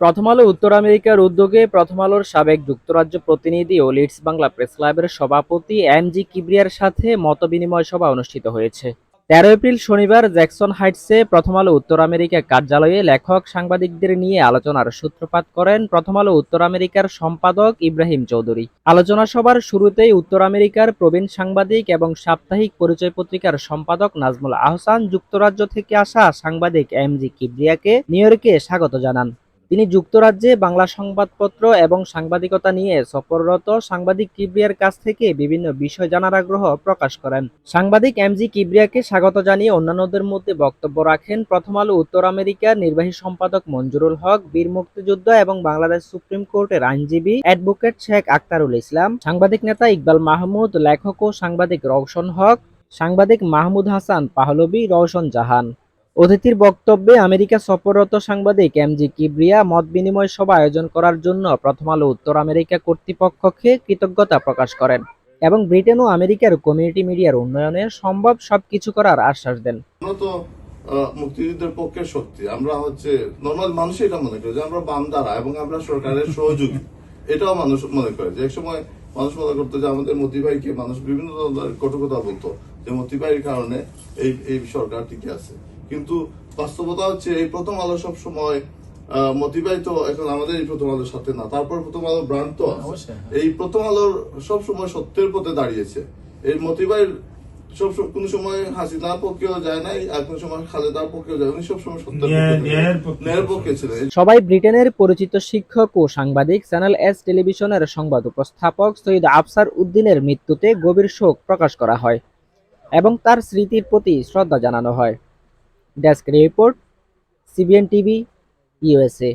প্রথম আলো উত্তর আমেরিকার উদ্যোগে প্রথম আলোর সাবেক যুক্তরাজ্য প্রতিনিধি ও লিডস বাংলা প্রেস ক্লাবের সভাপতি এম জি কিবরিয়ার সাথে মতবিনিময় সভা অনুষ্ঠিত হয়েছে। 13 এপ্রিল শনিবার জ্যাকসন হাইটসে প্রথম আলো উত্তর আমেরিকা কার্যালয়ে লেখক সাংবাদিকদের নিয়ে আলোচনার সূত্রপাত করেন প্রথম আলো উত্তর আমেরিকার সম্পাদক ইব্রাহিম চৌধুরী। আলোচনা সভার শুরুতেই উত্তর আমেরিকার প্রবীণ সাংবাদিক এবং সাপ্তাহিক পরিচয় পত্রিকার সম্পাদক নাজমুল আহসান যুক্তরাজ্য থেকে আসা সাংবাদিক এম জি কিবরিয়াকে নিউ ইয়র্কে স্বাগত জানান। তিনি যুক্তরাজ্যে বাংলা সংবাদপত্র এবং সাংবাদিকতা নিয়ে সফররত সাংবাদিক কিবরিয়ার কাছ থেকে বিভিন্ন বিষয় জানার আগ্রহ প্রকাশ করেন। সাংবাদিক এম জি কিবরিয়াকে স্বাগত জানিয়ে অন্যান্যদের মধ্যে বক্তব্য রাখেন প্রথম আলো উত্তর আমেরিকার নির্বাহী সম্পাদক মঞ্জুরুল হক, বীর মুক্তিযোদ্ধা এবং বাংলাদেশ সুপ্রিম কোর্টের আইনজীবী অ্যাডভোকেট শেখ আখতারুল ইসলাম, সাংবাদিক নেতা ইকবাল মাহমুদ, লেখক ও সাংবাদিক রওশন হক, সাংবাদিক মাহমুদ হাসান পাহলভী, রওশন জাহান। অতিথির বক্তব্যে আমেরিকা সফররত সাংবাদিক এম জি কিবরিয়া মত বিনিময় সভা আয়োজন করার জন্য প্রথম আলো উত্তর আমেরিকা কর্তৃপক্ষকে কৃতজ্ঞতা প্রকাশ করেন এবং ব্রিটেন ও আমেরিকার কমিউনিটি মিডিয়ার উন্নয়নে সম্ভব সবকিছু করার আশ্বাস দেন। আমরা তো মুক্তিযুদ্ধের পক্ষের শক্তি, আমরা নর্মাল মানুষ এটা মনে করে যে আমরা বামদারা এবং আমরা সরকারের সহযোগী। এটাও মানুষ মনে করে যে একসময় মানুষ মনে করতো যে আমাদের মতি ভাইকে মানুষ বিভিন্ন ধরনের কটুকথা বলতো যে মতি ভাইয়ের কারণে এই সরকার টিকে আছে। কিন্তু বাস্তবতা হচ্ছে এই প্রথম আলো সব সময় মতি ভাই তো এখন আমাদের এই প্রথম আলোর সাথে না, তারপর প্রথম আলো ব্রান্ড তো এই প্রথম আলোর সব সময় সত্যের পথে দাঁড়িয়েছে। এই মতি ভাইয়ের কোন সময় হাসিনার পক্ষেও যায় নাই, আর কোন সময় খালেদার পক্ষেও যায়, উনি সবসময় সত্যের ন্যায়ের পক্ষে ছিলেন। সবাই ব্রিটেনের পরিচিত শিক্ষক ও সাংবাদিক চ্যানেল এস টেলিভিশনের সংবাদ উপস্থাপক সৈয়দ আফসার উদ্দিনের মৃত্যুতে গভীর শোক প্রকাশ করা হয় এবং তার স্মৃতির প্রতি শ্রদ্ধা জানানো হয়। Desk report, CBN TV, USA.